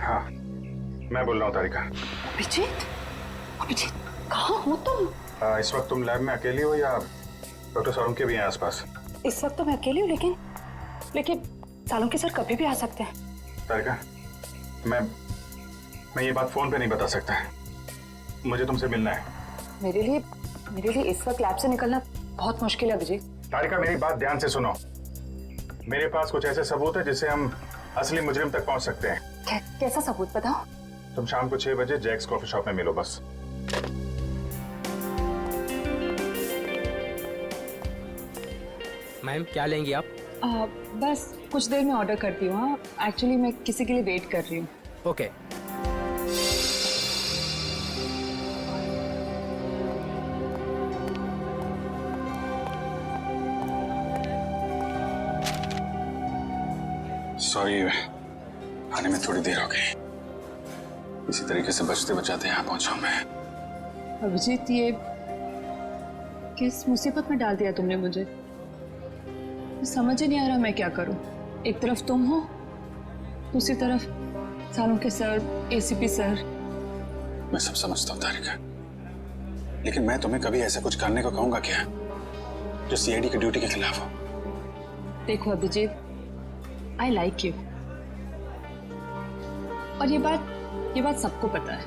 हाँ, मैं बोल रहा हूँ तारिका। अभिजीत, अभिजीत कहाँ हो तुम? इस वक्त तुम लैब में अकेली हो या डॉक्टर सालुंके के भी हैं आसपास? इस वक्त तो मैं अकेली हूँ, लेकिन सालुंके सर कभी भी आ सकते हैं। तारिका, मैं ये बात फोन पे नहीं बता सकता। मुझे तुमसे मिलना है। मेरे लिए इस वक्त लैब से निकलना बहुत मुश्किल है अभिजीत। तारिका, मेरी बात ध्यान से सुनो। मेरे पास कुछ ऐसे सबूत है जिससे हम असली मुजरिम तक पहुंच सकते हैं। कैसा सबूत बताओ? तुम शाम को 6 बजे जैक्स कॉफी शॉप में मिलो बस। मैम क्या लेंगी आप? बस कुछ देर में ऑर्डर करती हूँ। हाँ, एक्चुअली मैं किसी के लिए वेट कर रही हूँ। ओके। सॉरी, आने में थोड़ी देर हो गई। इसी तरीके से बचते बचाते यहाँ पहुंचा मैं। अभिजीत, ये किस मुसीबत में डाल दिया तुमने मुझे? समझ ही नहीं आ रहा मैं क्या करूं। एक तरफ तुम हो, दूसरी तरफ सालुंके सर, एसीपी सर। मैं सब समझता हूँ तारिका, लेकिन मैं तुम्हें कभी ऐसा कुछ करने को कहूंगा क्या जो सीआईडी की ड्यूटी के खिलाफ हो? देखो अभिजीत, आई लाइक यू, और ये बात सबको पता है,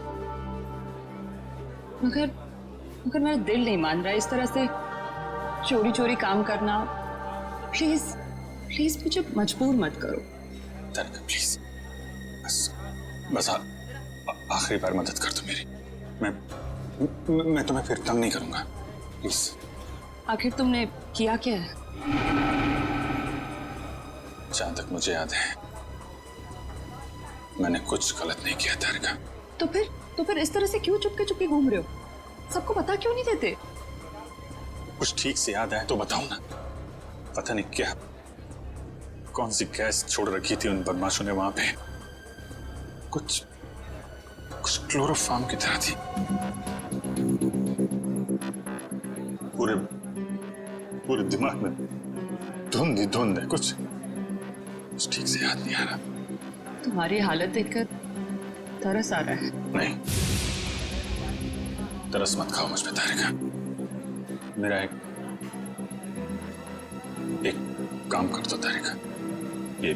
मगर मेरा दिल नहीं मान रहा है इस तरह से चोरी चोरी काम करना। प्लीज मुझे मजबूर मत करो। तारिका प्लीज, बस आखिरी बार मदद कर दो मेरी। मैं तुम्हें फिर तंग नहीं करूंगा, प्लीज। आखिर तुमने किया क्या है? जहां तक मुझे याद है मैंने कुछ गलत नहीं किया तारिका। तो फिर इस तरह से क्यों चुपके चुपके घूम रहे हो? सबको पता क्यों नहीं देते? कुछ ठीक से याद आए तो बताओ ना। पता नहीं क्या, कौन सी गैस छोड़ रखी थी उन बदमाशों ने वहां पे। कुछ क्लोरोफॉर्म की तरह थी। पूरे दिमाग में धुंध है। कुछ ठीक से याद नहीं आ रहा। तुम्हारी हालत देखकर तरस आ रहा है। नहीं, तरस मत खाओ मुझ पे तारिका। मेरा एक काम कर दो तारिका। ये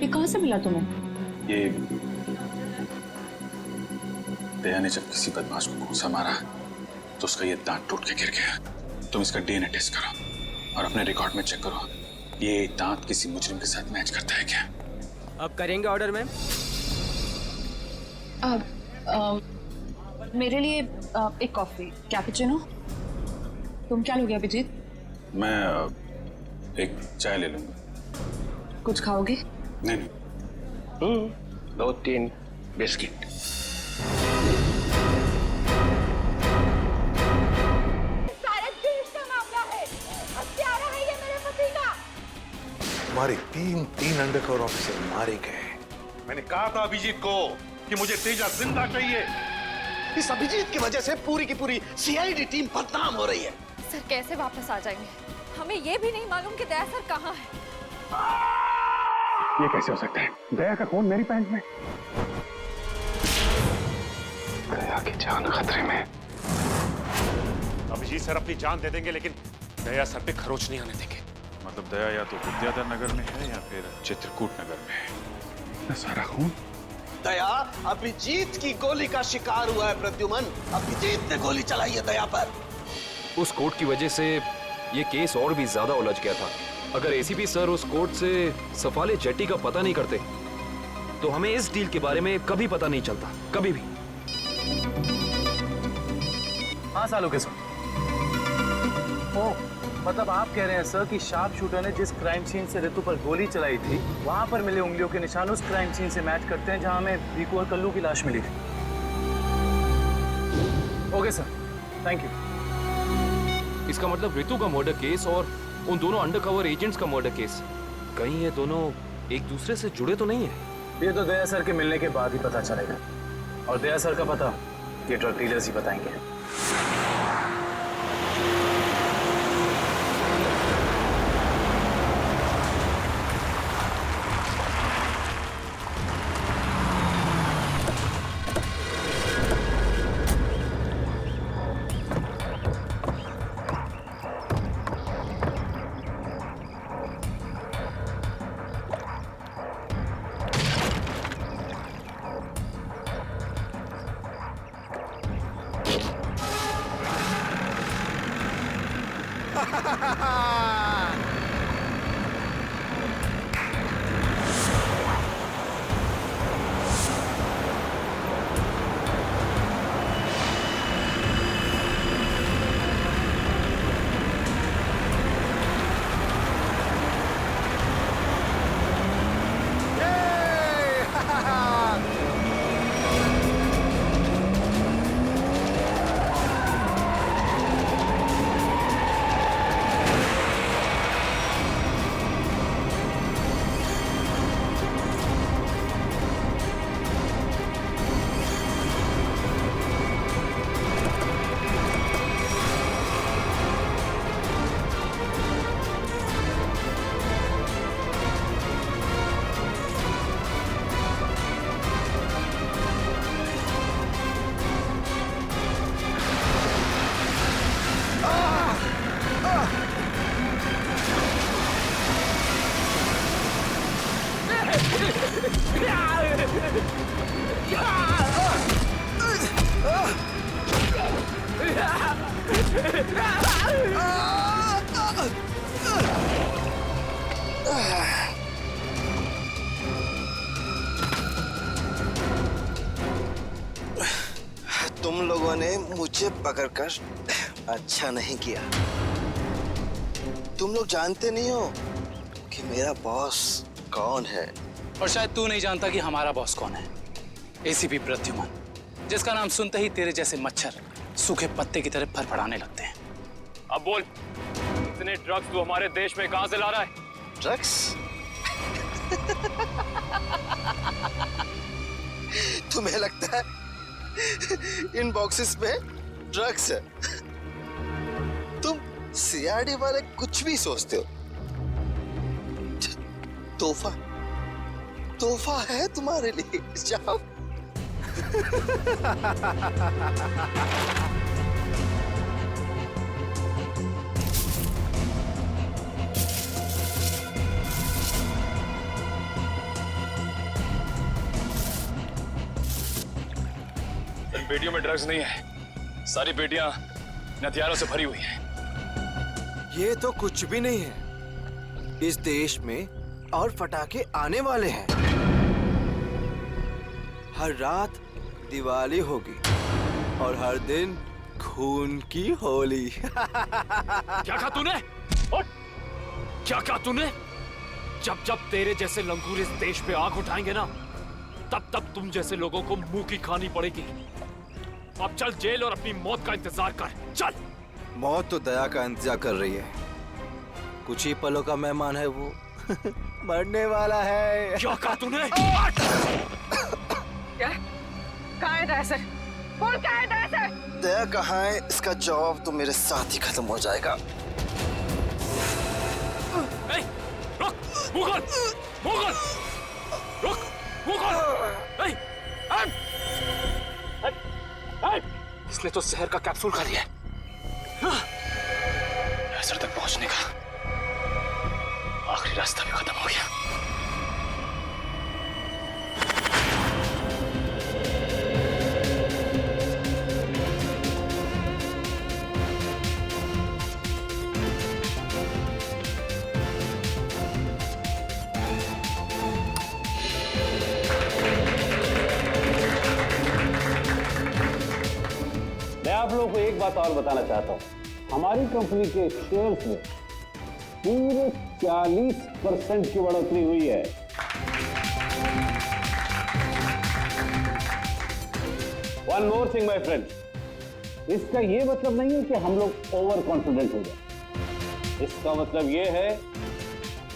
कहां से मिला तुम्हें? ये दया ने जब किसी बदमाश को घूंसा मारा तो उसका ये दांत टूट के गिर गया। तुम इसका डीएनए टेस्ट करो और अपने रिकॉर्ड में चेक करो, ये दांत किसी मुजरिम के साथ मैच करता है क्या? अब करेंगे ऑर्डर मैम? मेरे लिए एक कॉफी कैपुचिनो। तुम क्या लोगे अभिजीत? मैं एक चाय ले लूंगा। कुछ खाओगे? नहीं। 2-3 बिस्किट। सारे देश का मामला है। हत्यारा है ये मेरे पति का। हमारे तीन अंडरकवर ऑफिसर मारे गए। मैंने कहा था अभिजीत को कि मुझे तेजा जिंदा चाहिए। इस अभिजीत की वजह से पूरी की पूरी सीआईडी टीम बदनाम हो रही है। सर कैसे वापस आ जाएंगे? हमें ये भी नहीं मालूम कि दया सर कहाँ है। ये कैसे हो सकता है? दया का खून मेरी पैंट में। दया की जान खतरे में। अभिजीत सर अपनी जान दे देंगे लेकिन दया सर पे खरोच नहीं आने देंगे। मतलब दया या तो विद्याधर नगर में है या फिर चित्रकूट नगर में है। सारा खून दया अभिजीत की गोली का शिकार हुआ है। प्रद्युमन, अभिजीत ने गोली चलाई है दया पर। उस कोर्ट की वजह से ये केस और भी ज्यादा उलझ गया था। अगर एसीपी सर उस कोर्ट से सफाले जेट्टी का पता नहीं करते तो हमें इस डील के बारे में कभी पता नहीं चलता, कभी भी। हाँ सालुंके सर। ओ, मतलब आप कह रहे हैं सर कि शार्प शूटर ने जिस क्राइम सीन से रितु पर गोली चलाई थी वहां पर मिले उंगलियों के निशान उस क्राइम सीन से मैच करते हैं जहां हमें रीकू और कल्लू की लाश मिली थी। Okay sir, thank you. इसका मतलब रितु का मर्डर केस और उन दोनों अंडरकवर एजेंट्स का मर्डर केस, कहीं ये दोनों एक दूसरे से जुड़े तो नहीं है? ये तो दया सर के मिलने के बाद ही पता चलेगा। और दया सर का पता ये ड्रग डीलर्स ही बताएंगे। तुम लोगों ने मुझे पकड़कर अच्छा नहीं किया। तुम लोग जानते नहीं हो कि मेरा बॉस कौन है। और शायद तू नहीं जानता कि हमारा बॉस कौन है। एसीपी प्रद्युमन, जिसका नाम सुनते ही तेरे जैसे मच्छर सूखे पत्ते की तरह फड़फड़ाने लगते हैं। अब बोल, इतने ड्रग्स तू हमारे देश में कहां से ला रहा है? ड्रग्स? तुम्हें लगता है इन बॉक्सेस में ड्रग्स है? तुम सीआरडी वाले कुछ भी सोचते हो। तोहफा तोहफा है तुम्हारे लिए। जाओ। इन पेटियों में ड्रग्स नहीं है, सारी पेटियां हथियारों से भरी हुई हैं। ये तो कुछ भी नहीं है। इस देश में और पटाखे आने वाले हैं। हर रात दिवाली होगी और हर दिन खून की होली। क्या कहा तूने? क्या कहा तूने? जब जब तेरे जैसे लंगूर इस देश पे आग उठाएंगे ना, तब तब तुम जैसे लोगों को मुंह की खानी पड़ेगी। अब चल जेल और अपनी मौत का इंतजार कर। चल। मौत तो दया का इंतजार कर रही है। कुछ ही पलों का मेहमान है वो। मरने वाला है। क्या कहा तूने? क्या? कहाँ है दया सर? बोल कहाँ है दया सर? दया कहाँ है, इसका जवाब तो मेरे साथ ही खत्म हो जाएगा। रुक, मुगल, मुगल, रुक, मुगल। इसने तो जहर का कैप्सूल खा लिया है। असर तक पहुंचने का आखिरी रास्ता भी खत्म हो गया। मैं आप लोगों को एक बात और बताना चाहता हूं। हमारी कंपनी के शेयर्स में पूरे 40% की बढ़ोतरी हुई है। One more thing my friend, इसका यह मतलब नहीं है कि हम लोग ओवर कॉन्फिडेंट हो जाए। इसका मतलब यह है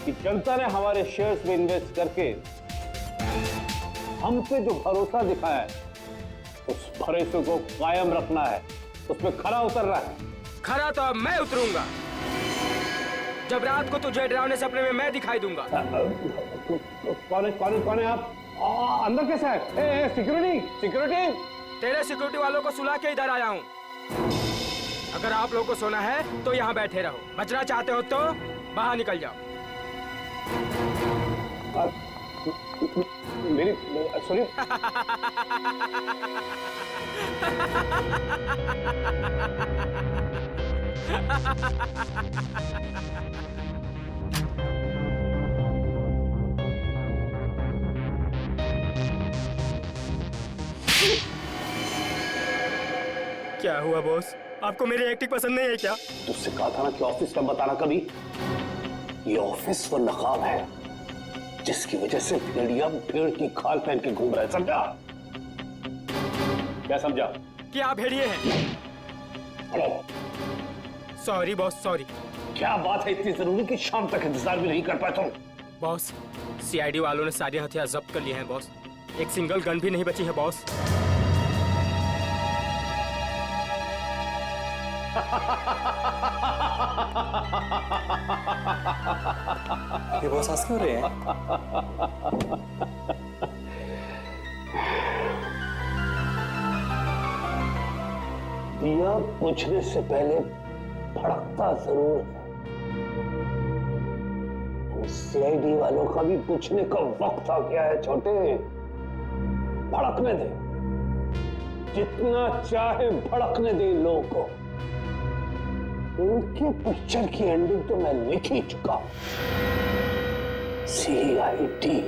कि जनता ने हमारे शेयर्स में इन्वेस्ट करके हम पे जो भरोसा दिखाया है, उस भरोसे को कायम रखना है, उसमें खरा उतरना है। खरा तो अब मैं उतरूंगा, जब रात को तुझे डरावने सपने में मैं दिखाई दूंगा। कौन है आप? अंदर कैसे है? Security security. तेरे सिक्योरिटी वालों को सुला के इधर आया हूँ। अगर आप लोगों को सोना है तो यहाँ बैठे रहो, बचना चाहते हो तो बाहर निकल जाओ। मेरी सुनिए। क्या हुआ बॉस, आपको मेरी एक्टिंग पसंद नहीं है क्या? तुझसे कहा था ना कि ऑफिस में बताना कभी। ये ऑफिस वो नकाब है जिसकी वजह से भेड़िया भेड़ की खाल पहन के घूम रहा है, समझा? क्या समझा? कि आप भेड़िए हैं। Sorry boss, sorry. क्या बात है इतनी जरूरी कि शाम तक इंतजार भी नहीं कर पाए तुम? बॉस, सीआईडी वालों ने सारे हथियार जब्त कर लिए हैं बॉस। एक सिंगल गन भी नहीं बची है बॉस। ये बॉस हंस क्यों रहे हैं? दिया बुझने से पहले भड़कता जरूर है। सीआईडी वालों का भी बुझने का वक्त आ गया है छोटे। भड़कने दे, जितना चाहे भड़कने दे इन लोगों को। उनके पिक्चर की एंडिंग तो मैं लिख ही चुका हूं। सीआईडी।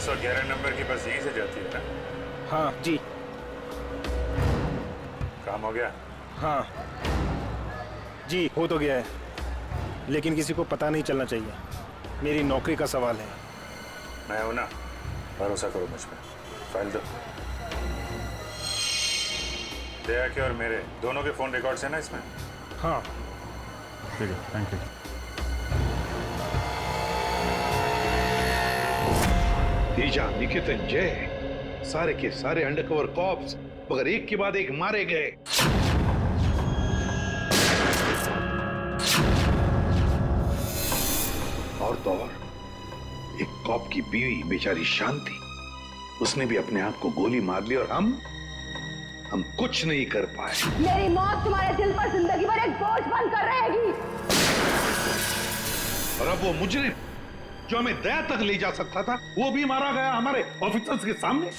तो 11 नंबर की बस यहीं से जाती है ना? हाँ जी। काम हो गया? हाँ जी, हो तो गया है, लेकिन किसी को पता नहीं चलना चाहिए। मेरी नौकरी का सवाल है। मैं हूं ना, भरोसा करो मुझ पर। फाइल दो। दया के और मेरे दोनों के फोन रिकॉर्ड्स हैं ना इसमें? हाँ ठीक है, थैंक यू। तेजा, निकेतन, जय, सारे के सारे अंडरकवर कॉप्स मगर एक के बाद एक मारे गए। और तो और एक कॉप की बीवी बेचारी शांति, उसने भी अपने आप को गोली मार ली और हम कुछ नहीं कर पाए। मेरी मौत तुम्हारे दिल पर जिंदगी भर एक बोझ बनकर रहेगी। और अब वो मुजरिम जो हमें दया तक ले जा सकता था, वो भी मारा गया हमारे ऑफिसर्स के सामने।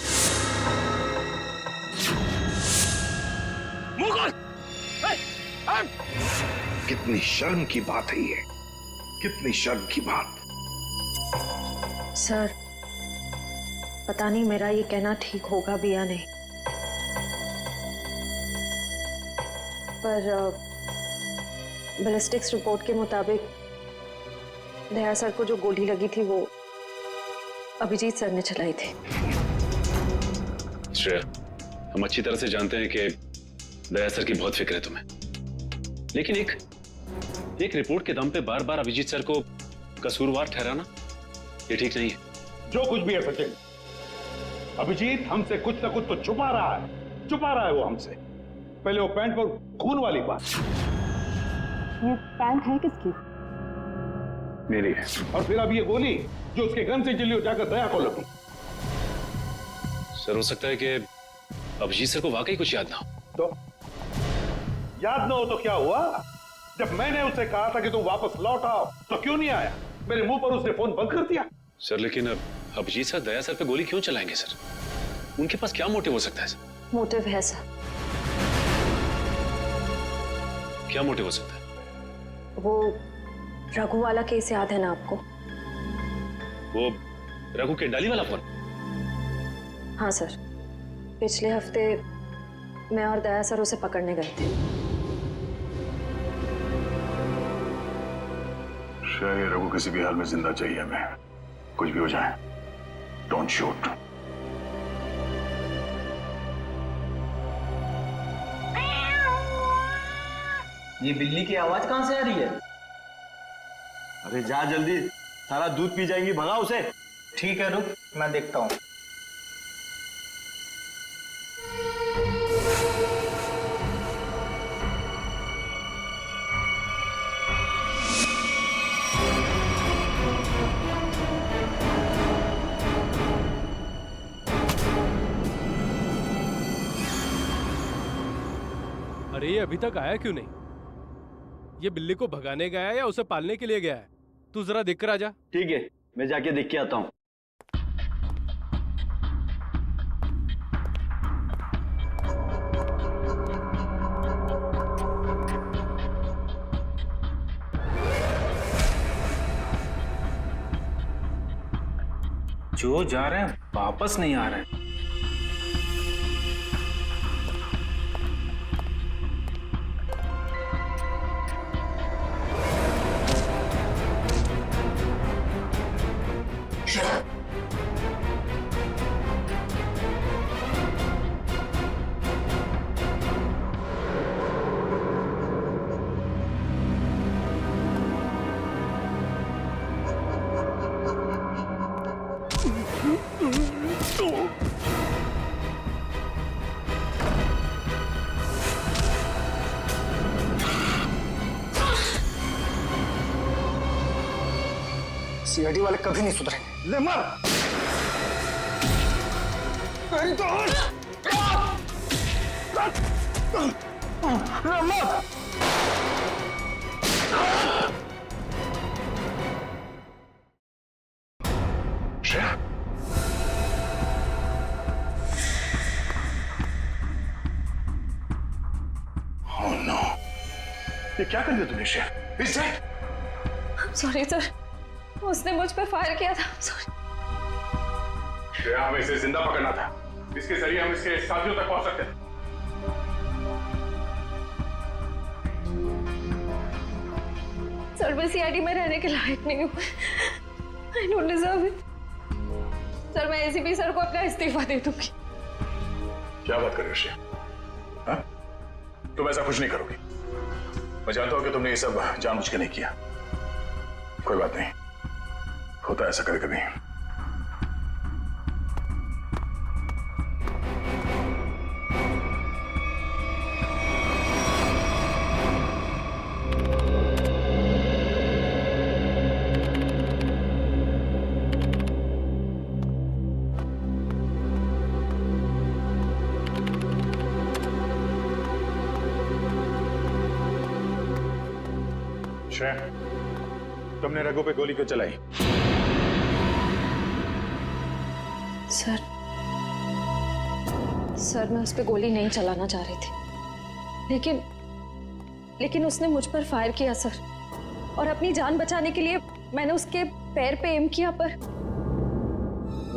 कितनी शर्म की बात है ये, कितनी शर्म की बात। सर, पता नहीं मेरा ये कहना ठीक होगा भी या नहीं, पर बैलिस्टिक्स रिपोर्ट के मुताबिक दया सर को जो गोली लगी थी वो अभिजीत सर ने चलाई थी। श्रेया, हम अच्छी तरह से जानते हैं कि दया सर की बहुत फिक्र है तुम्हें, लेकिन एक रिपोर्ट के दम पे बार बार अभिजीत सर को कसूरवार ठहराना ये ठीक नहीं है। जो कुछ भी है सचिन, अभिजीत हमसे कुछ ना कुछ तो छुपा रहा है वो हमसे। पहले वो पैंट पर खून वाली बात। ये पैंट है किसकी? मेरी है। और फिर अब ये गोली जो उसके गन से चली, जाकर दया को लगी। सर, हो सकता है कि अभिजीत सर को वाकई कुछ याद ना हो। तो याद ना हो तो क्या हुआ? जब मैंने उससे कहा था कि तुम वापस लौट आओ तो क्यों नहीं आया? मेरे मुंह पर उसने फोन बंद कर दिया। सर, लेकिन अब अभिजीत सर दया सर पे गोली क्यों चलाएंगे सर? उनके पास क्या मोटिव हो सकता है सर? मोटिव है सर। क्या मोटिव हो सकता है? वो रघु वाला केस याद है ना आपको? वो रघु के डाली वाला फोन? हाँ सर, पिछले हफ्ते मैं और दया सर उसे पकड़ने गए थे। श्रेया, रघु किसी भी हाल में जिंदा चाहिए हमें, कुछ भी हो जाए। Don't shoot. ये बिल्ली की आवाज कहां से आ रही है? अरे जा जल्दी, सारा दूध पी जाएंगी, भगा उसे। ठीक है रुक, मैं देखता हूँ। अरे ये अभी तक आया क्यों नहीं? ये बिल्ली को भगाने गया है या उसे पालने के लिए गया है? तू जरा देख कर आ जा। ठीक है, मैं जाके देख के आता हूँ। जो जा रहे हैं वापस नहीं आ रहे हैं। सीआईडी वाले कभी नहीं सुधरेंगे। ले मार। अरे तो मत। श्रेया, ओह नो, ये क्या कर दिया तुमने Shreya? Is that? Sorry sir, उसने मुझ पर फायर किया था। सॉरी। श्रेया, हमें इसे जिंदा पकड़ना था, इसके जरिए हम इसके साथियों तक पहुंच सकते थे। सर मैं सीआईडी में रहने के लायक नहीं हूँ। I don't deserve it। Sir मैं एसीपी सर को अपना इस्तीफा दे दूंगी। क्या बात कर रही हो श्रेया? हाँ? तुम ऐसा कुछ नहीं करोगी। मैं जानता हूं कि तुमने ये सब जानबूझ के नहीं किया। कोई बात नहीं, होता है ऐसा कभी कभी। श्रेया, तुमने रघु पे गोली क्यों चलाई? सर मैं उस पे गोली नहीं चलाना चाह रही थी, लेकिन उसने मुझ पर फायर किया सर, और अपनी जान बचाने के लिए मैंने उसके पैर पे एम किया, पर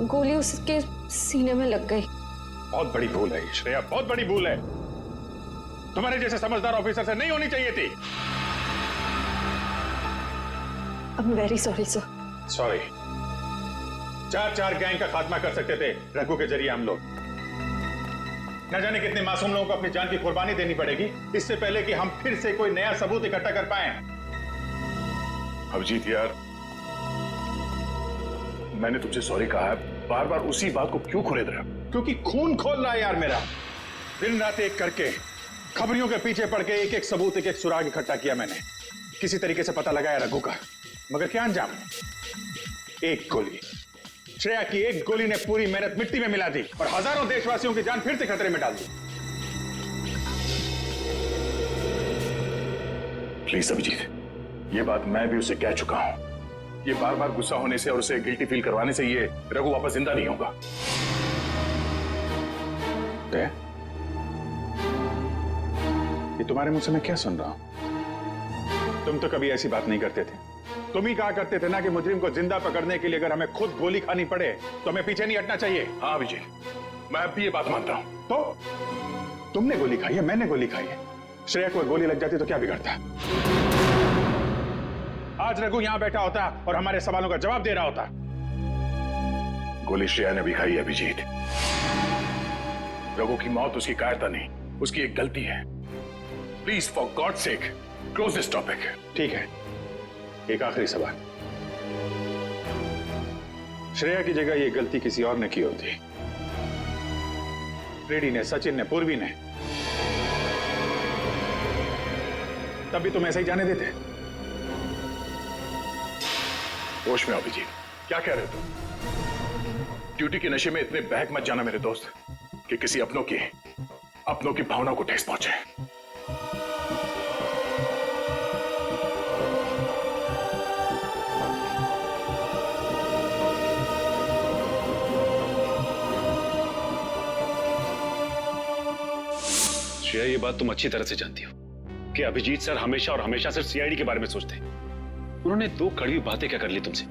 गोली उसके सीने में लग गई। बहुत बड़ी भूल है श्रेया, बहुत बड़ी भूल है। तुम्हारे जैसे समझदार ऑफिसर से नहीं होनी चाहिए थी। I'm very sorry sir। Sorry. 4 gang का खात्मा कर सकते थे रघु के जरिए हम लोग। न जाने कितने मासूम लोगों को अपनी जान की कुर्बानी देनी पड़ेगी इससे पहले कि हम फिर से कोई नया सबूत इकट्ठा कर पाए। अभिजीत यार, मैंने तुमसे सॉरी कहा है, बार बार उसी बात को क्यों खुरेद रहे हो? क्योंकि खून खोल रहा है यार मेरा। दिन रात एक करके खबरियों के पीछे पड़ के एक सबूत, एक सुराग इकट्ठा किया मैंने। किसी तरीके से पता लगाया रघु का, मगर क्या अंजाम? एक गोली, श्रेया की एक गोली ने पूरी मेहनत मिट्टी में मिला दी और हजारों देशवासियों की जान फिर से खतरे में डाल दी। प्लीज अभिजीत, ये बात मैं भी उसे कह चुका हूं। ये बार बार गुस्सा होने से और उसे गिल्टी फील करवाने से ये रघु वापस जिंदा नहीं होगा। ये तुम्हारे मुंह से मैं क्या सुन रहा हूं? तुम तो कभी ऐसी बात नहीं करते थे। तुम ही कहा करते थे ना कि मुजरिम को जिंदा पकड़ने के लिए अगर हमें खुद गोली खानी पड़े तो हमें पीछे नहीं हटना चाहिए। हाँ अभिजीत, मैं अब भी ये बात मानता हूं। तो तुमने गोली खाई है, मैंने गोली खाई है। श्रेया को गोली लग जाती तो क्या बिगड़ता? आज रघु यहाँ बैठा होता और हमारे सवालों का जवाब दे रहा होता। गोली श्रेया ने भी खाई है अभिजीत। रघु की मौत उसकी कायरता नहीं, उसकी एक गलती है। Please for God sake close this topic. ठीक है, एक आखिरी सवाल। श्रेया की जगह ये गलती किसी और ने की होती, रेड्डी ने, सचिन ने, पूर्वी ने, तब भी तुम ऐसा ही जाने देते? होश में अभिजीत, क्या कह रहे हो तुम? ड्यूटी के नशे में इतने बहक मत जाना मेरे दोस्त कि किसी अपनों की भावनाओं को ठेस पहुंचे। श्रेया, ये बात तुम अच्छी तरह से जानती हो कि अभिजीत सर हमेशा और हमेशा सिर्फ सीआईडी के बारे में सोचते हैं। उन्होंने 2 कड़वी बातें क्या कर ली तुमसे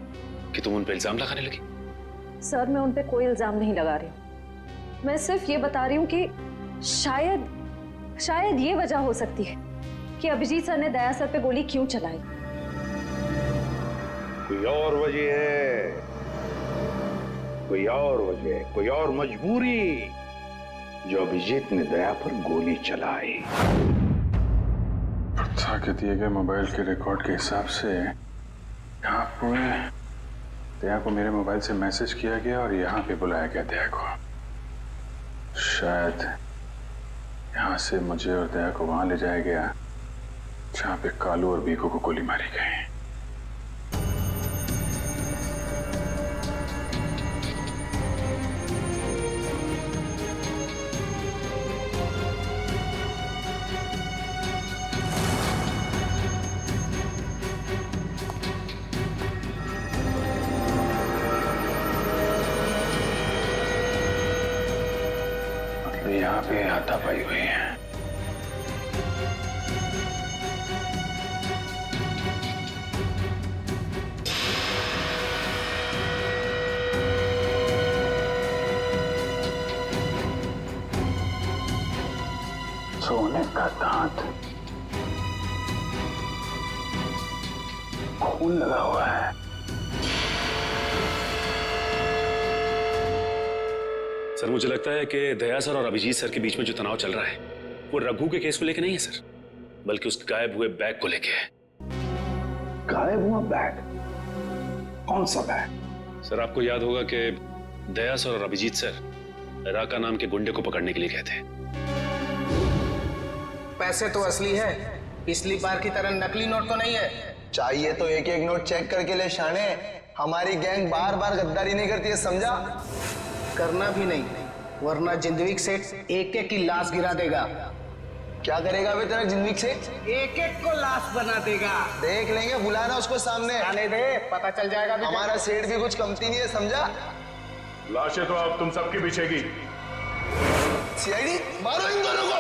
कि तुम उन पे इल्जाम लगाने लगी? सर, मैं उन पे कोई इल्जाम नहीं लगा रही हूँ। मैं सिर्फ ये बता रही हूँ कि शायद ये वजह हो सकती है कि अभिजीत सर ने दया सर पे गोली क्यों चलाई। कोई और वजह है, कोई और वजह, कोई और मजबूरी जो अभिजीत ने दया पर गोली चलाई। प्रथा के दिए गए मोबाइल के रिकॉर्ड के हिसाब से यहाँ पर दया को मेरे मोबाइल से मैसेज किया गया और यहाँ पे बुलाया गया दया को। शायद यहाँ से मुझे और दया को वहां ले जाया गया जहाँ पे कालू और बीकू को गोली मारी गई। यहाँ पे हाथापाई हुई है। सोने का दांत, खून लगा हुआ है। सर, मुझे लगता है कि दया सर और अभिजीत सर के बीच में जो तनाव चल रहा है वो रघु के केस को लेके नहीं है सर, बल्कि उस गायब हुए बैग को लेके है। गायब हुआ बैग? कौन सा बैग? सर, आपको याद होगा कि दया सर और अभिजीत सर राका नाम के गुंडे को पकड़ने के लिए गए थे। पैसे तो असली है, पिछली बार की तरह नकली नोट तो नहीं है। चाहिए तो एक एक नोट चेक करके ले शाने। हमारी गैंग बार बार गद्दारी नहीं करती है, समझा? करना भी नहीं, वरना जिंदगी सेठ एक एक की लाश गिरा देगा। क्या करेगा बे तेरा जिंदगी सेठ? एक एक को लाश बना देगा। देख लेंगे, बुलाना उसको सामने। आने दे, पता चल जाएगा। हमारा सेठ भी कुछ कमती नहीं है, समझा? लाशें तो अब तुम सबके पीछेगी। सीआईडी, मारो इन दोनों को।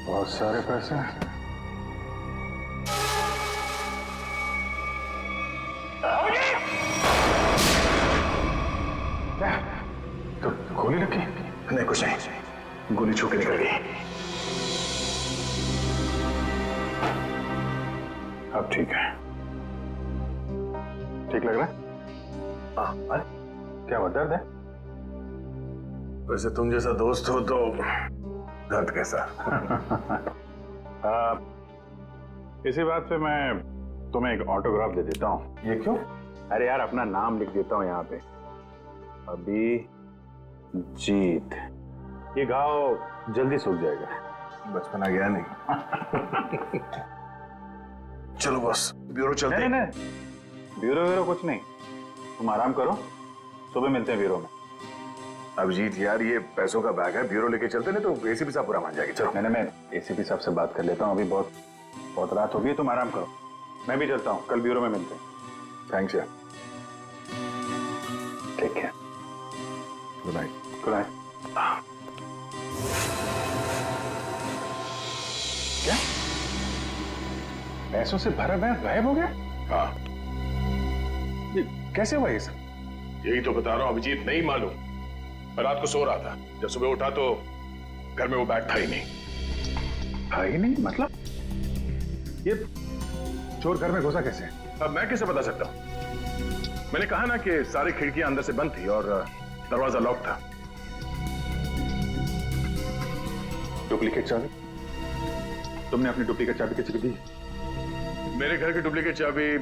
बहुत सारे पैसे। क्या? तो गोली लगी? नहीं, कुछ नहीं, गोली छू के निकल गई। अब ठीक है, ठीक लग रहा है? हाँ। क्या हुआ, दर्द है? वैसे तुम जैसा दोस्त हो तो दर्द कैसा? इसी बात पे मैं तुम्हें एक ऑटोग्राफ दे देता हूँ। ये क्यों? अरे यार, अपना नाम लिख देता हूँ यहाँ पे, अभिजीत। ये घाव जल्दी सूख जाएगा। बचपना गया नहीं। चलो बॉस, ब्यूरो चलते हैं। नहीं, ब्यूरो कुछ नहीं, तुम आराम करो, सुबह मिलते हैं ब्यूरो में। अभिजीत यार, ये पैसों का बैग है, ब्यूरो लेके चलते नहीं तो एसीपी साहब पूरा मान जाएगी। चलो। मैं एसीपी साहब से बात कर लेता हूँ, अभी बहुत बहुत रात हो गई, तुम आराम करो, मैं भी चलता हूँ, कल ब्यूरो में मिलते हैं। थैंक्स यार, take care, good night. Good night. क्या पैसों से भरा बैग गायब हो गया? हाँ, ये कैसे हुआ ये सब? यही तो बता रहा हूं अभिजीत, नहीं मालूम। मैं रात को सो रहा था, जब सुबह उठा तो घर में वो बैग था ही नहीं। था ही नहीं मतलब? ये चोर घर में घुसा कैसे? अब मैं कैसे बता सकता हूं? मैंने कहा ना कि सारी खिड़कियां अंदर से बंद थी और दरवाजा लॉक था। डुप्लीकेट चाबी? तुमने अपनी डुप्लीकेट चाबी किसी को दी? मेरे घर की डुप्लीकेट चाबी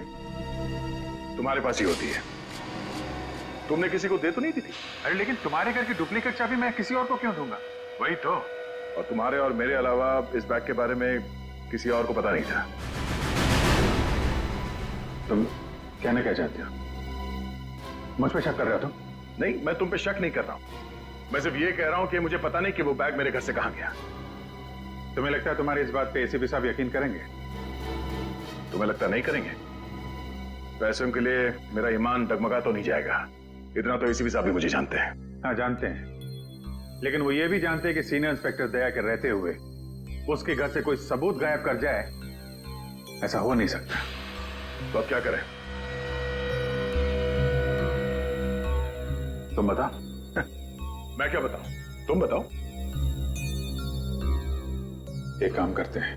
तुम्हारे पास ही होती है, तुमने किसी को दे तो नहीं दी थी? अरे लेकिन तुम्हारे घर की डुप्लीकेट चाबी मैं किसी और को क्यों दूंगा? वही तो, और तुम्हारे और मेरे अलावा इस बैग के बारे में किसी और को पता नहीं था। तुम कहना क्या चाहते हो? मुझ पे शक कर रहे हो तुम? नहीं, मैं तुम पे शक नहीं कर रहा हूं, मैं सिर्फ ये कह रहा हूं कि मुझे पता नहीं कि वो बैग मेरे घर से कहां गया। तुम्हें लगता है तुम्हारी इस बात पे एसीपी साहब यकीन करेंगे? तुम्हें लगता नहीं करेंगे? पैसों के लिए मेरा ईमान डगमगा तो नहीं जाएगा, इतना तो एसीपी साहब भी मुझे जानते हैं। हाँ जानते हैं, लेकिन वो ये भी जानते हैं कि सीनियर इंस्पेक्टर दया के रहते हुए उसके घर से कोई सबूत गायब कर जाए, ऐसा हो नहीं सकता। तो अब क्या करें? तुम बताओ। मैं क्या बताऊं, तुम बताओ। एक काम करते हैं,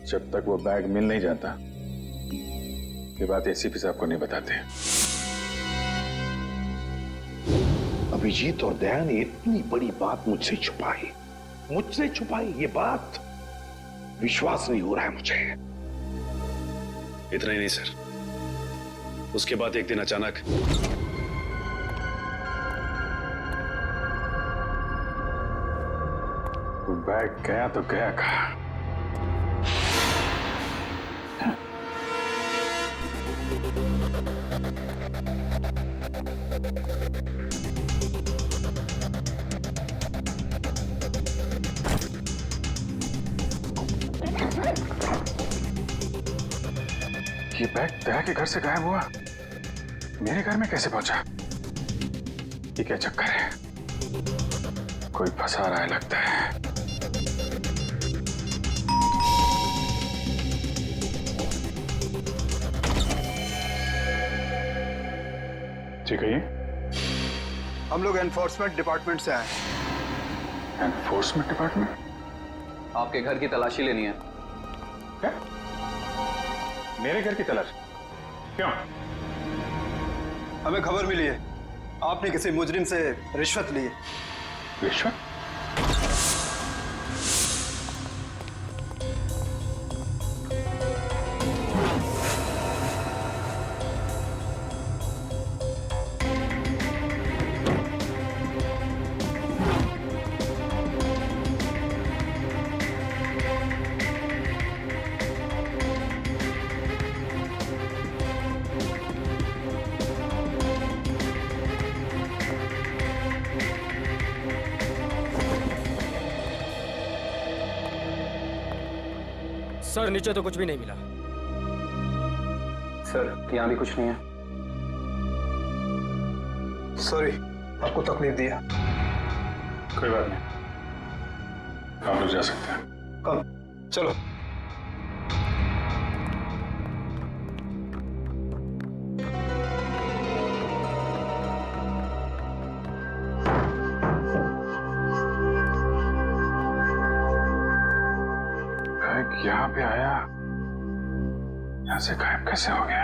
जब तक वो बैग मिल नहीं जाता ये बात एसीपी साहब को नहीं बताते। अभिजीत और दया ने इतनी बड़ी बात मुझसे छुपाई, ये बात विश्वास नहीं हो रहा है मुझे। इतना ही नहीं सर, उसके बाद एक दिन अचानक बैग गया तो गया कहाँ? ये बैग दया के घर से गायब हुआ, मेरे घर में कैसे पहुंचा? ये क्या चक्कर है? कोई फंसा रहा है लगता है। ठीक है, ये हम लोग एनफोर्समेंट डिपार्टमेंट से आए। Enforcement department? आपके घर की तलाशी लेनी है। क्या? मेरे घर की तलाश? क्यों? हमें खबर मिली है आपने किसी मुजरिम से रिश्वत ली है। रिश्वत? सर नीचे तो कुछ भी नहीं मिला। सर यहाँ भी कुछ नहीं है। सॉरी आपको तकलीफ दिया। कोई बात नहीं, हम लोग जा सकते हैं। चलो। यहाँ पे आया, यहाँ से गायब कैसे हो गया?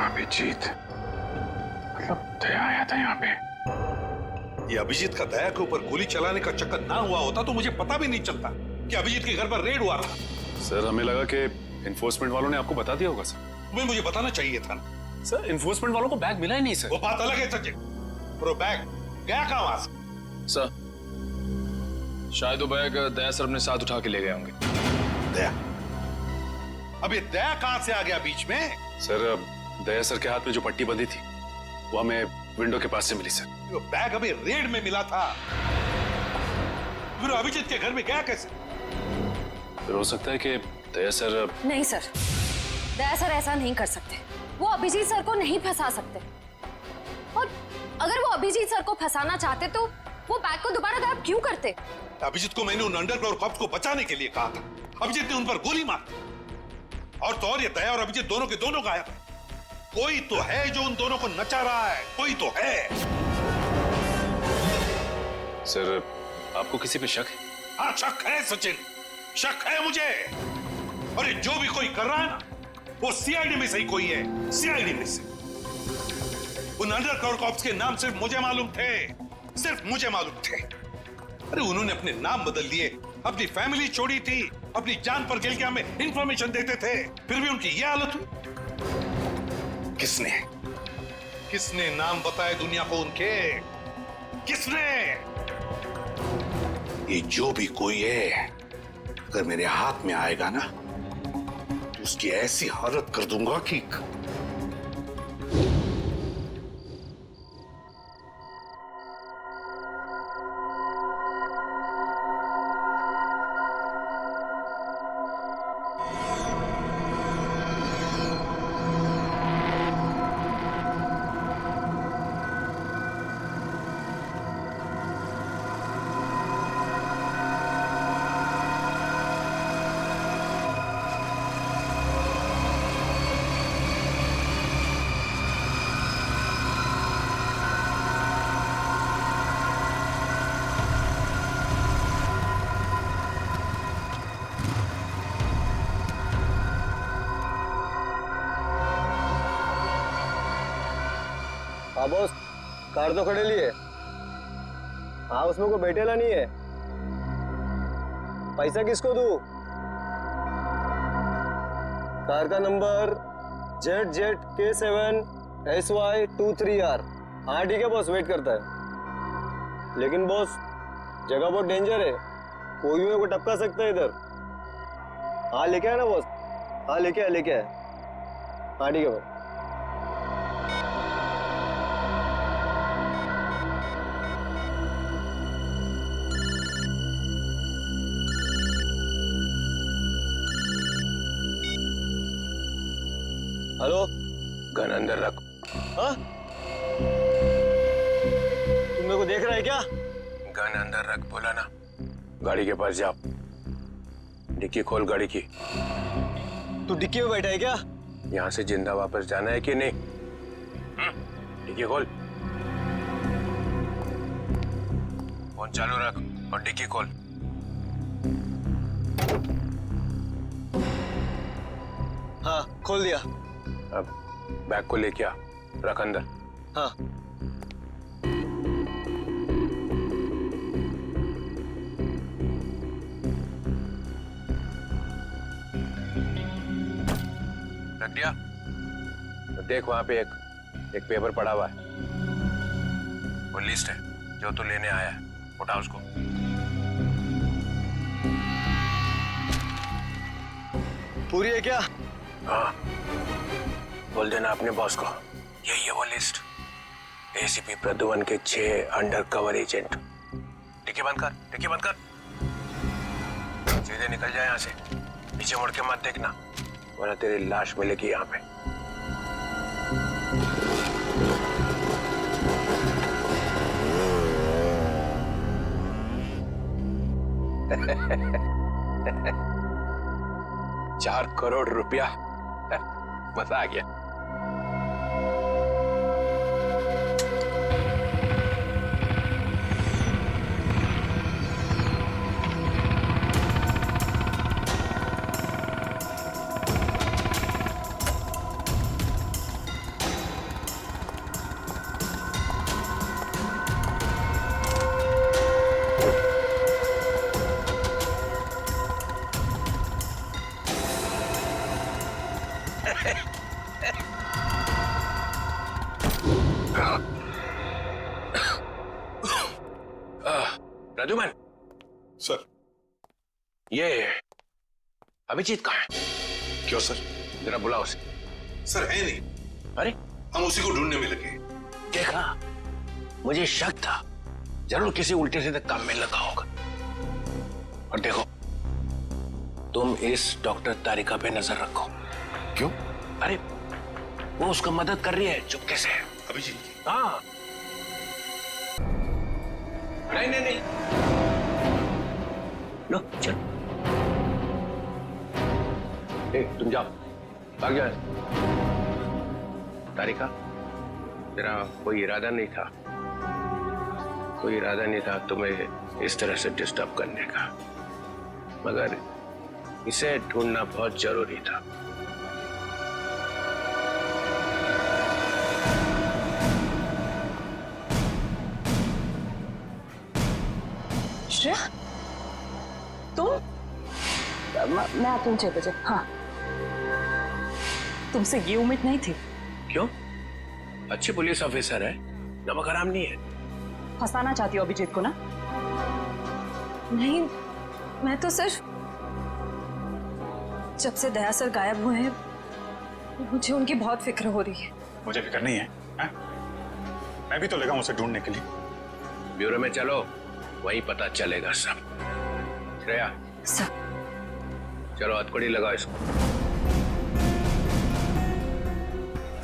अभिजीत, मतलब दया आया था यहाँ पे? ये अभिजीत का दया के ऊपर गोली चलाने का चक्कर ना हुआ होता तो मुझे पता भी नहीं चलता कि अभिजीत के घर पर रेड हुआ था। सर हमें लगा कि एनफोर्समेंट वालों ने आपको बता दिया होगा सर। तुम्हें मुझे बताना चाहिए था ना। सर एनफोर्समेंट वालों को बैग मिला ही नहीं सर। वो बात अलग है सचिन, पर वो बैग गया कहाँ वहां से? सर शायद वो बैग दया सर अपने साथ उठा के ले गए होंगे। दया? अब ये दया कहां से आ गया बीच में? सर दया सर के हाथ में जो पट्टी बंधी थी वो हमें विंडो के पास से मिली सर। वो बैग अभी रेड में मिला था, फिर अभिजीत के घर में गया कैसे? फिर हो सकता है कि दया सर। नहीं सर, दया सर ऐसा नहीं कर सकते। वो अभिजीत सर को नहीं फंसा सकते, और अगर वो अभिजीत सर को फंसाना चाहते तो वो बैग को दोबारा गायब क्यों करते? अभिजीत को मैंने उन अंडरग्राउंड कॉप्स को बचाने के लिए कहा था, अभिजीत ने उन पर गोली मारी। और तो और ये दया और अभिजीत दोनों के दोनों गायब हैं। कोई तो है जो उन दोनों को नचा रहा है, कोई तो है। सर आपको किसी पे शक है? हाँ शक है सचिन, शक है मुझे। और ये जो भी कोई कर रहा है ना, वो सीआईडी में से ही कोई है, सीआईडी में से। उन अंडरकवर कॉप्स के नाम सिर्फ मुझे मालूम थे, सिर्फ मुझे मालूम थे। अरे उन्होंने अपने नाम बदल लिए, अपनी फैमिली छोड़ी थी, अपनी जान पर खेल के हमें इंफॉर्मेशन देते थे, फिर भी उनकी ये हालत हुई। किसने किसने नाम बताए दुनिया को उनके? किसने? ये जो भी कोई है अगर मेरे हाथ में आएगा ना तो उसकी ऐसी हालत कर दूंगा कि हाँ बॉस, कार तो खड़े लिए। हाँ उसमें कोई बैठेला नहीं है। पैसा किसको दूं? कार का नंबर ZZK7SY23R। हाँ ठीक है बॉस, वेट करता है। लेकिन बॉस जगह बहुत डेंजर है, कोई भी मेरे को टपका सकता है इधर। हाँ लेके आया ना बॉस? हाँ लेके आया, लेके आया। हाँ ठीक है बॉस। हेलो, गन अंदर रख। हाँ? तुम मेरे को देख रहा है क्या? गन अंदर रख बोला ना। गाड़ी के पास जाओ, डिक्की खोल गाड़ी की। तू डिक्की में बैठा है क्या? यहाँ से जिंदा वापस जाना है कि नहीं? डिक्की खोल। फोन चालू रख और डिक्की खोल। हाँ खोल दिया। अब बैग को लेके आ, रख अंदर। हाँ। रख दिया? तो देख वहां पे एक पेपर पड़ा हुआ है, वो लिस्ट है जो तू लेने आया है। उठा उसको। पूरी है क्या? हाँ, बोल देना अपने बॉस को यही है वो लिस्ट। एसीपी प्रद्युमन के 6 अंडरकवर एजेंट। डिक्की बंद कर, डिक्की बंद कर। सीधे निकल जाए यहाँ से, पीछे मुड़ के मत देखना वरना तेरी लाश मिलेगी यहाँ पे। ₹4 करोड़ मजा आ गया। प्रद्युमन सर, ये अभिजीत कहाँ है? क्यों सर? जरा बुलाओ उसे। सर है नहीं। अरे हम उसी को ढूंढने में लगे। देखा, मुझे शक था जरूर किसी उल्टे सीधे काम में लगा होगा। और देखो, तुम इस डॉक्टर तारिका पे नजर रखो। क्यों? अरे वो उसका मदद कर रही है चुपके से। अभिजीत? हाँ। नहीं नहीं नहीं, लो चल। तुम जाओ, भाग जाओ। तारिका, तेरा कोई इरादा नहीं था, कोई इरादा नहीं था तुम्हें इस तरह से डिस्टर्ब करने का, मगर इसे ढूंढना बहुत जरूरी था। श्रेया, तुम? मैं आती हूँ 6 बजे। हाँ, तुमसे ये उम्मीद नहीं थी। क्यों? अच्छी पुलिस ऑफिसर है, नमक हराम नहीं है। फंसाना चाहती हो अभिजीत को ना? नहीं, मैं तो सिर्फ जब से दया सर गायब हुए हैं मुझे उनकी बहुत फिक्र हो रही है। मुझे फिक्र नहीं है, है? मैं भी तो लगा हूं उसे ढूंढने के लिए। ब्यूरो में चलो, वहीं पता चलेगा सब। श्रेया, सब चलो हथकड़ी लगाओ इसको।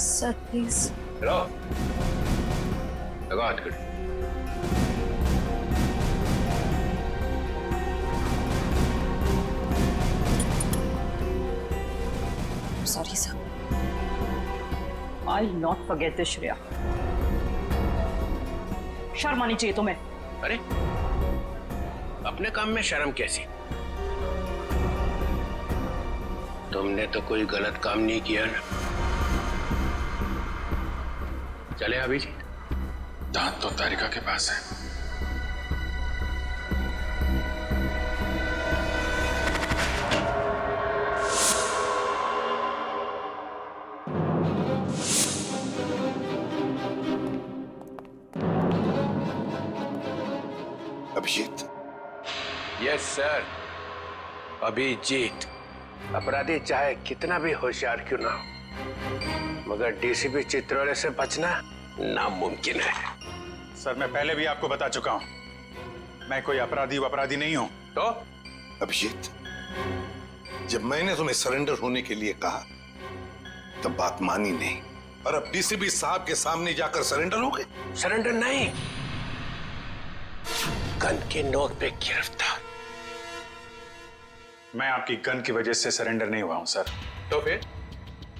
Sir please. चलो लगाओ हथकड़ी। Sorry sir, I will not forget this Shreya. शर्म आनी चाहिए तुम्हें। अरे अपने काम में शर्म कैसी? तुमने तो कोई गलत काम नहीं किया ना। चले अभिजीत? दांत तो तारिका के पास है। अभिजीत? Yes sir, Abhijeet. अपराधी चाहे कितना भी होशियार क्यों ना हो, मगर डीसीपी चित्रोले से बचना नामुमकिन है। सर, मैं पहले भी आपको बता चुका हूं, मैं कोई अपराधी नहीं हूं। तो अभिजीत, जब मैंने तुम्हें सरेंडर होने के लिए कहा तब बात मानी नहीं, और अब डीसीपी साहब के सामने जाकर सरेंडर हो गए। सरेंडर नहीं, गन की नोक पे गिरफ्तार। मैं आपकी गन की वजह से सरेंडर नहीं हुआ हूं सर। तो फिर?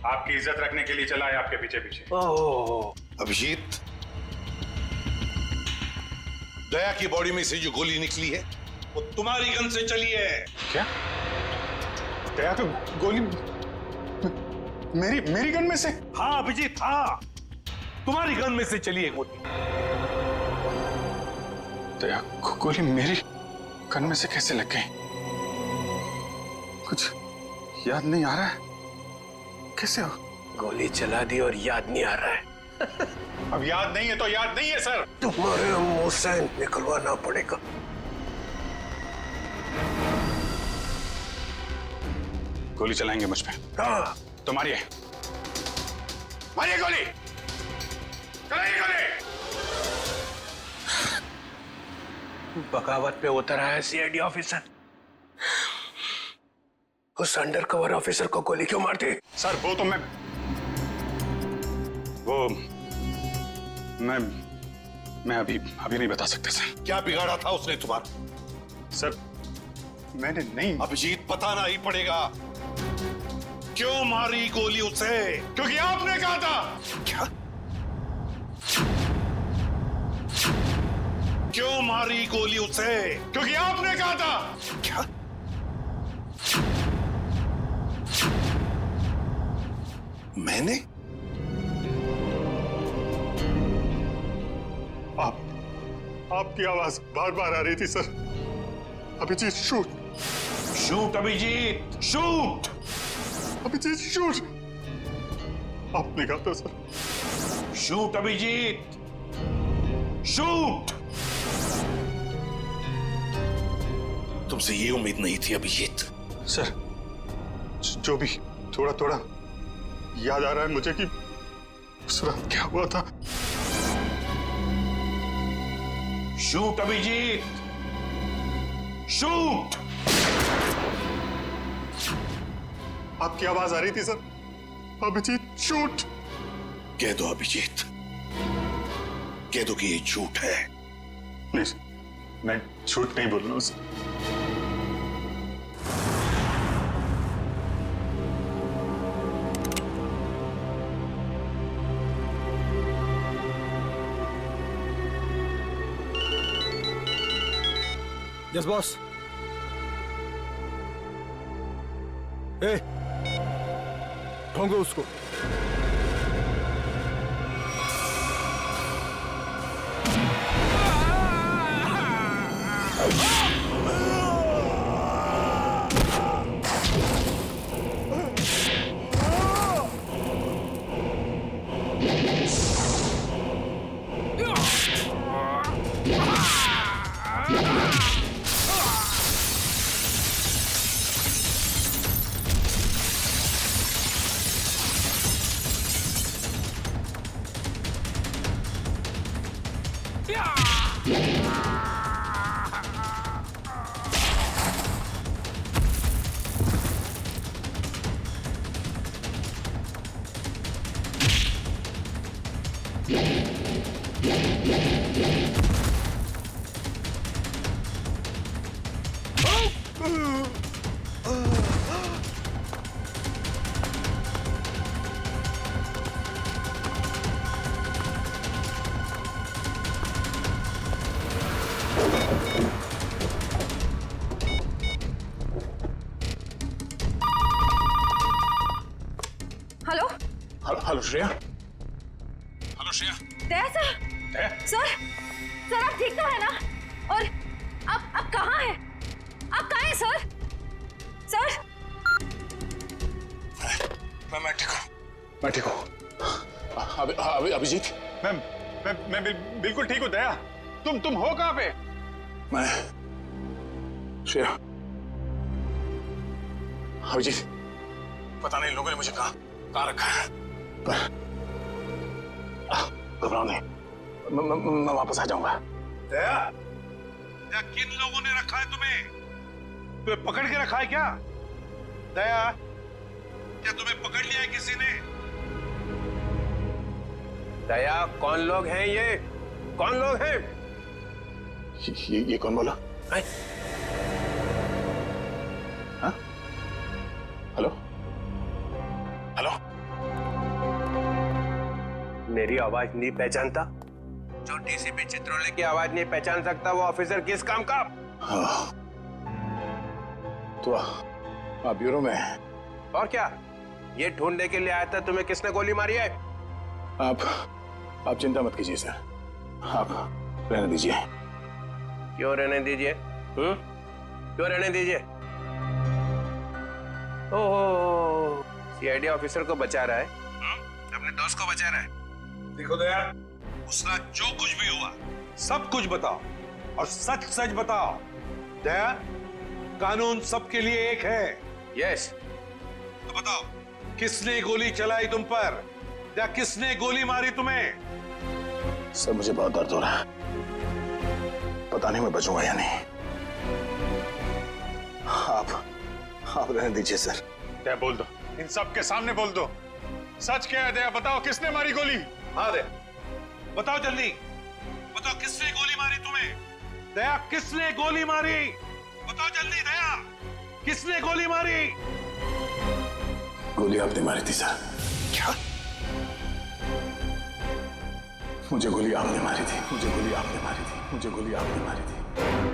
आपकी इज्जत रखने के लिए चला है आपके पीछे पीछे। ओह अभिजीत, दया की बॉडी में से जो गोली निकली है वो तुम्हारी गन से चली है। क्या? दया तो गोली मेरी गन में से? हाँ अभिजीत, हाँ, तुम्हारी गन में से चली है गोली। दया को गोली मेरी गन में से कैसे लग गई? कुछ याद नहीं आ रहा है। कैसे हो? गोली चला दी और याद नहीं आ रहा है। अब याद नहीं है तो याद नहीं है सर। तुम्हारे मुंह से निकलवाना पड़ेगा। गोली चलाएंगे मुझ पे? हाँ। तो मारिए, मारिए गोली, चलाइए गोली। बगावत पे उतर आया सीआईडी ऑफिसर। उस अंडर कवर ऑफिसर को गोली क्यों मारते? सर वो तो मैं अभी नहीं बता सकता सर। क्या बिगाड़ा था उसने तुम्हारा? सर मैंने नहीं। अभिजीत, बताना ही पड़ेगा। क्यों मारी गोली उसे? क्योंकि आपने कहा था। क्या? क्यों मारी गोली उसे? क्योंकि आपने कहा था। क्या? मैंने? आपकी आवाज बार बार आ रही थी sir. Abhijeet shoot, shoot Abhijeet, shoot Abhijeet shoot. आपने कहा था सर। Shoot Abhijeet, shoot. तुमसे ये उम्मीद नहीं थी अभिजीत। सर जो भी थोड़ा थोड़ा याद आ रहा है मुझे कि उस रात क्या हुआ था। Shoot Abhijeet, shoot. आपकी आवाज आ रही थी सर। अभिजीत झूठ। कह दो अभिजीत, कह दो कि ये झूठ है। नहीं, मैं झूठ नहीं बोल रहा हूं सर। Yes boss. ए, ढूंढो उसको। Hello hello Shreya. Hello Shreya. Daya sir. Sir sir आप ठीक तो है ना? और आप कहाँ हैं? आप कहाँ हैं सर? सर मैं ठीक हूँ। मैं ठीक हूँ। अभिजीत। मैं बिल्कुल ठीक हूँ। दया, तुम हो कहाँ पे? मैं श्रेया। अभिजीत, पता नहीं लोगों ने मुझे कहाँ रखा है, पर घबराओ नहीं, मैं वापस आ जाऊंगा। दया, किन लोगों ने रखा है तुम्हें? तुम्हें पकड़ के रखा है क्या? दया, क्या तुम्हें पकड़ लिया है किसी ने? दया, कौन लोग हैं ये? कौन लोग हैं? ये कौन बोला? हाँ? हेलो? हेलो? मेरी आवाज नहीं पहचानता? जो डीसीपी चित्रोले की आवाज नहीं पहचान सकता, वो ऑफिसर किस काम का? हाँ। तो आप ब्यूरो में हैं? और क्या? ये ढूंढने के लिए आया था तुम्हें किसने गोली मारी है? आप चिंता मत कीजिए सर, आप रहने दीजिए। क्यों रहने दीजिए? क्यों रहने दीजिए? ओह, सीआईडी ऑफिसर को बचा रहा है, अपने दोस्त को बचा रहा है। देखो दया, उस रात जो कुछ भी हुआ सब कुछ बताओ और सच सच बताओ। दया, कानून सबके लिए एक है। यस। तो बताओ, किसने गोली चलाई तुम पर? या किसने गोली मारी तुम्हें? सर मुझे बहुत दर्द हो रहा है, पता नहीं मैं बचूंगा या नहीं। आप रहने दीजिए सर। क्या बोल दो, इन सब के सामने बोल दो, सच क्या है? दया बताओ, किसने मारी गोली? हाँ दया, बताओ जल्दी, बताओ किसने गोली मारी तुम्हें? दया, किसने गोली मारी? बताओ जल्दी दया, किसने गोली मारी? गोली आपने मारी थी सर। क्या? मुझे गोली आपने मारी थी, मुझे गोली आपने मारी थी, मुझे गोली आपने मारी थी।